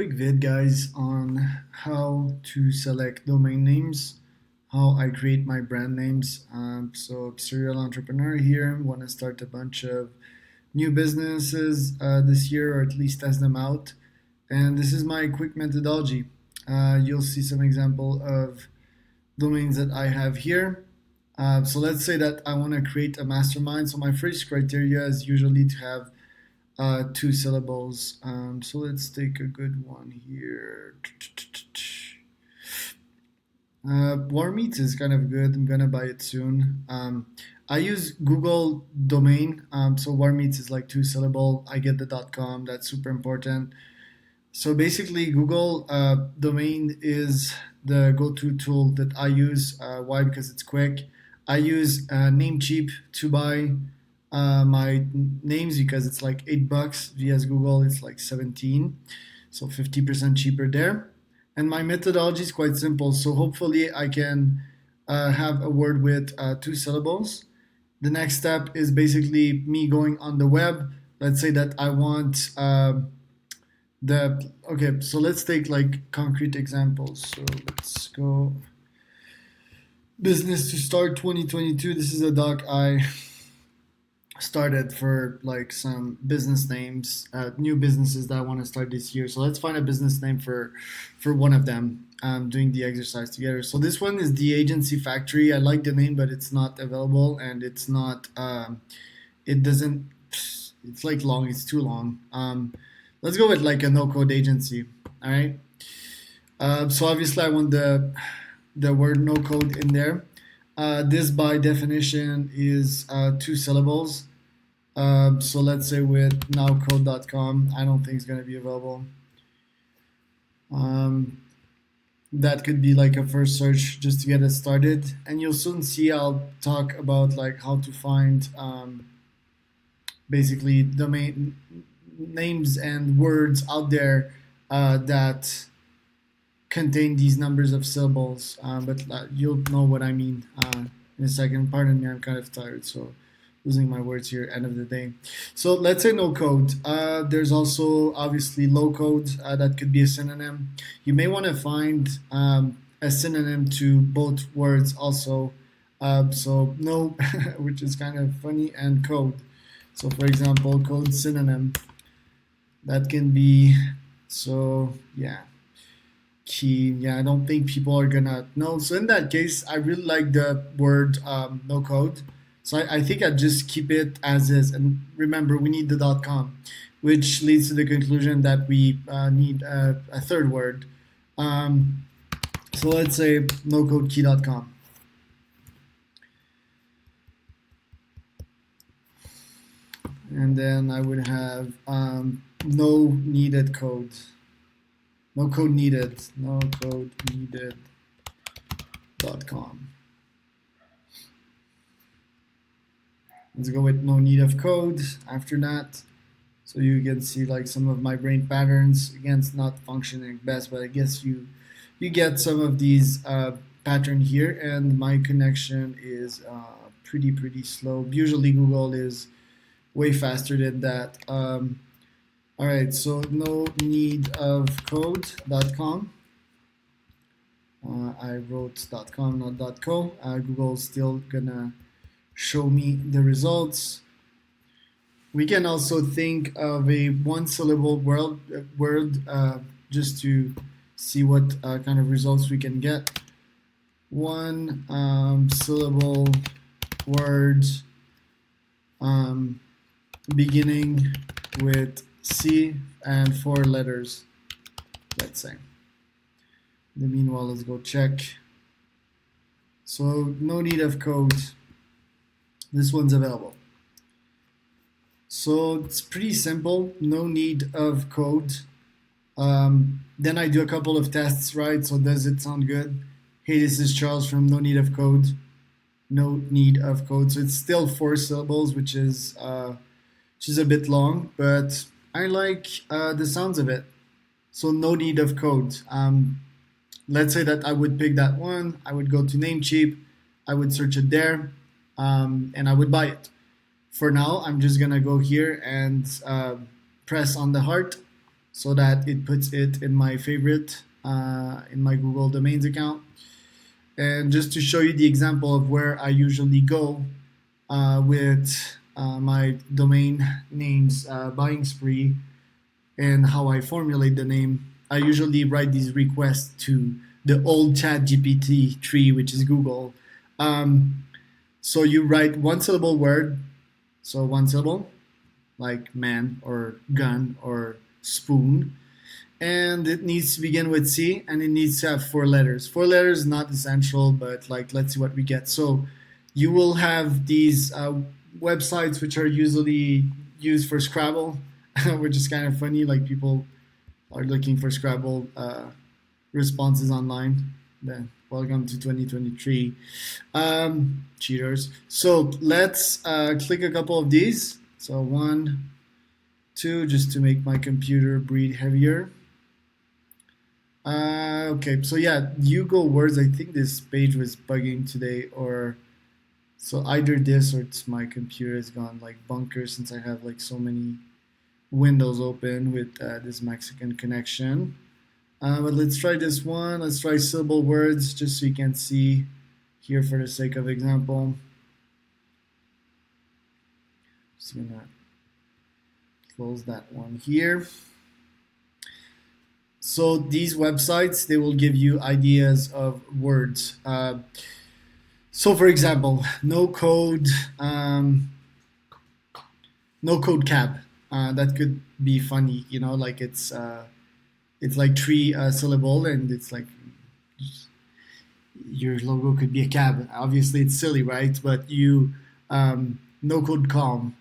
quick vid, guys, on how to select domain names, how I create my brand names. So, serial entrepreneur here, want to start a bunch of new businesses this year, or at least test them out. And this is my quick methodology. You'll see some example of domains that I have here. So let's say that I want to create a mastermind. So my first criteria is usually to have two syllables. So let's take a good one here. War Meats is kind of good. I'm gonna buy it soon. I use Google domain. So War Meats is like two syllable. I get the .com. That's super important. So basically, Google domain is the go-to tool that I use. Why? Because it's quick. I use Namecheap to buy my names because it's like $8. Via Google, it's like 17, so 50% cheaper there. And my methodology is quite simple. So hopefully, I can have a word with two syllables. The next step is basically me going on the web. Let's say that I want. So let's take like concrete examples. So let's go business to start 2022. This is a doc I started for like some business names, new businesses that I want to start this year. So let's find a business name for one of them. Doing the exercise together. So this one is the Agency Factory. I like the name, but it's not available, and it's not. It doesn't. It's like long. It's too long. Let's go with like a no-code agency. All right. So obviously, I want the word no-code in there. This by definition is two syllables. So let's say with nowcode.com, I don't think it's gonna be available. That could be like a first search just to get it started, and you'll soon see I'll talk about like how to find basically domain names and words out there that contain these numbers of syllables, but you'll know what I mean in a second. Pardon me, I'm kind of tired, so losing my words here end of the day. So let's say no code. There's also obviously low code. That could be a synonym. You may want to find a synonym to both words also. So no, which is kind of funny, and code. So for example, code synonym. That can be, so yeah, key. Yeah, I don't think people are gonna know. So in that case, I really like the word no code. So I think I'd just keep it as is. And remember, we need the .com, which leads to the conclusion that we need a third word. So let's say nocodekey.com. And then I would have no needed code. No code needed. No code needed.com. Let's go with no need of code after that. So you can see like some of my brain patterns. Again, it's not functioning best, but I guess you get some of these pattern here. And my connection is pretty slow. Usually Google is way faster than that. All right, so no need of code.com. I wrote .com, not .co. Google's still gonna show me the results. We can also think of a one-syllable word just to see what kind of results we can get. One syllable word beginning with C and four letters, let's say. In the meanwhile, let's go check. So no need of code. This one's available. So it's pretty simple. No need of code. Then I do a couple of tests, right? So does it sound good? Hey, this is Charles from No Need of Code. No need of code. So it's still four syllables, which is a bit long, but I like the sounds of it. So no need of code. Let's say that I would pick that one. I would go to Namecheap. I would search it there, and I would buy it. For now, I'm just gonna go here and press on the heart, so that it puts it in my favorite in my Google Domains account. And just to show you the example of where I usually go with my domain names buying spree and how I formulate the name, I usually write these requests to the old chat GPT tree, which is Google. Um, so you write one syllable word, so one syllable, like man or gun or spoon, and it needs to begin with C, and it needs to have four letters. Four letters is not essential, but like let's see what we get. So you will have these websites which are usually used for Scrabble, which is kind of funny. Like people are looking for Scrabble responses online. Then welcome to 2023, cheaters. So let's click a couple of these. So one, two, just to make my computer breathe heavier. Okay, so yeah, you go words. I think this page was bugging today, or so either this or it's my computer has gone like bunker since I have like so many windows open with this Mexican connection. But let's try this one. Let's try syllable words just so you can see here for the sake of example. Just gonna close that one here. So these websites, they will give you ideas of words. So for example, no code cab. That could be funny, you know, like it's like three syllable and it's like your logo could be a cab. Obviously, it's silly, right? But you no code calm,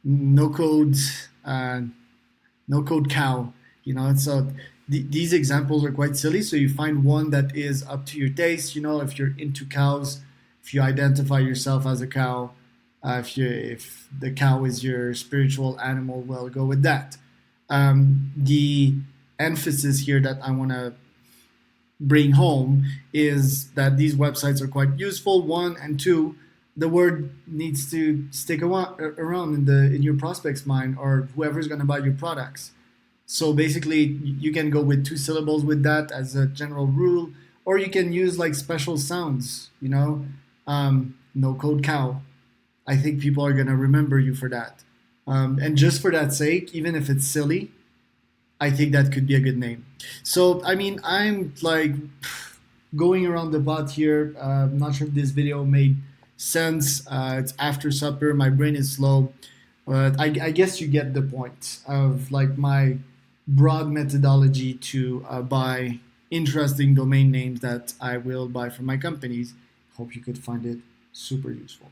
no code uh, no code cow. You know, so these examples are quite silly. So you find one that is up to your taste. You know, if you're into cows, if you identify yourself as a cow, if the cow is your spiritual animal, well, go with that. The emphasis here that I want to bring home is that these websites are quite useful. One and two, the word needs to stick around in your prospect's mind or whoever's going to buy your products. So basically, you can go with two syllables with that as a general rule, or you can use like special sounds. You know, no code cow. I think people are gonna remember you for that. And just for that sake, even if it's silly, I think that could be a good name. So I mean, I'm like going around the pot here. I'm not sure if this video made sense. It's after supper. My brain is slow, but I guess you get the point of like my broad methodology to buy interesting domain names that I will buy from my companies. Hope you could find it super useful.